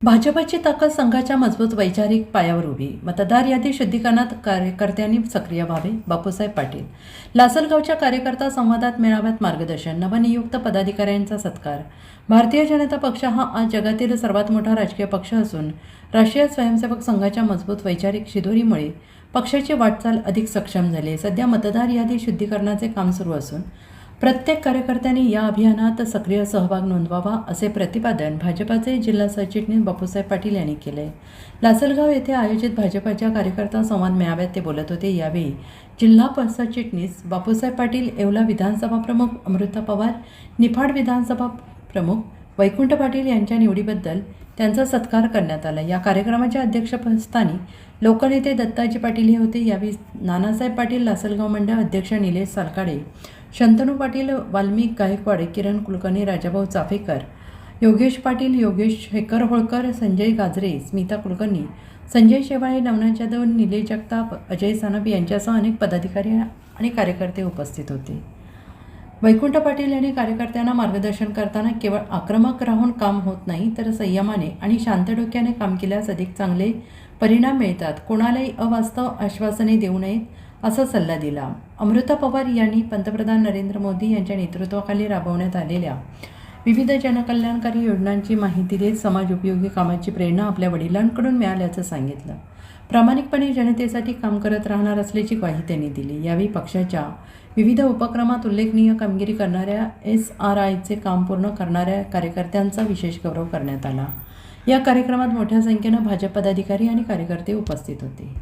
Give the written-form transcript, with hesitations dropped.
भाजपची ताकद संघाच्या मजबूत वैचारिक पायावर उभी. मतदार यादी शुद्धीकरणात कार्यकर्त्यांनी सक्रिय व्हावे. बापूसाहेब पाटील. लासलगावच्या कार्यकर्ता संवादात मेळाव्यात मार्गदर्शन. नवनियुक्त पदाधिकाऱ्यांचा सत्कार. भारतीय जनता पक्ष हा आज जगातील सर्वात मोठा राजकीय पक्ष असून राष्ट्रीय स्वयंसेवक संघाच्या मजबूत वैचारिक शिदोरीमुळे पक्षाची वाटचाल अधिक सक्षम झाली. सध्या मतदार यादी शुद्धीकरणाचे काम सुरू असून प्रत्येक कार्यकर्त्यांनी या अभियानात सक्रिय सहभाग नोंदवावा असे प्रतिपादन भाजपाचे जिल्हा सरचिटणीस बापूसाहेब पाटील यांनी केले. लासलगाव येथे आयोजित भाजपाच्या कार्यकर्ता संवाद मेळाव्यात ते बोलत होते. यावेळी जिल्हा सरचिटणीस बापूसाहेब पाटील, येवला विधानसभा प्रमुख अमृता पवार, निफाड विधानसभा प्रमुख वैकुंठ पाटील यांच्या निवडीबद्दल त्यांचा सत्कार करण्यात आला. या कार्यक्रमाच्या अध्यक्षस्थानी लोकनेते दत्ताजी पाटील हे होते. यावेळी नानासाहेब पाटील, लासलगाव मंडळ अध्यक्ष निलेश सालकाडे, शंतनू पाटील, वाल्मिक गायकवाड, किरण कुलकर्णी, राजाभाऊ चाफेकर, योगेश पाटील, योगेश शेखर होळकर, संजय गाजरे, स्मिता कुलकर्णी, संजय शेवाळे, नवनाथ जाधव, निलेश जगताप, अजय सानप यांच्यासह अनेक पदाधिकारी आणि कार्यकर्ते उपस्थित होते. वैकुंठ पाटील यांनी कार्यकर्त्यांना मार्गदर्शन करताना केवळ आक्रमक राहून काम होत नाही, तर संयमाने आणि शांत डोक्याने काम केल्यास अधिक चांगले परिणाम मिळतात. कोणालाही अवास्तव आश्वासने देऊ नयेत असा सल्ला दिला. अमृता पवार यांनी पंतप्रधान नरेंद्र मोदी यांच्या नेतृत्वाखाली राबवण्यात आलेल्या विविध जनकल्याणकारी योजनांची माहिती देत समाज उपयोगी कामाची प्रेरणा आपल्या वडिलांकडून मिळाल्याचं सांगितलं. प्रामाणिकपणे जनतेसाठी काम करत राहणार असल्याची ग्वाही त्यांनी दिली. यावेळी पक्षाच्या विविध उपक्रमात उल्लेखनीय कामगिरी करणाऱ्या SRIचे काम पूर्ण करणाऱ्या कार्यकर्त्यांचा विशेष गौरव करण्यात आला. या कार्यक्रमात मोठ्या संख्येनं भाजप पदाधिकारी आणि कार्यकर्ते उपस्थित होते.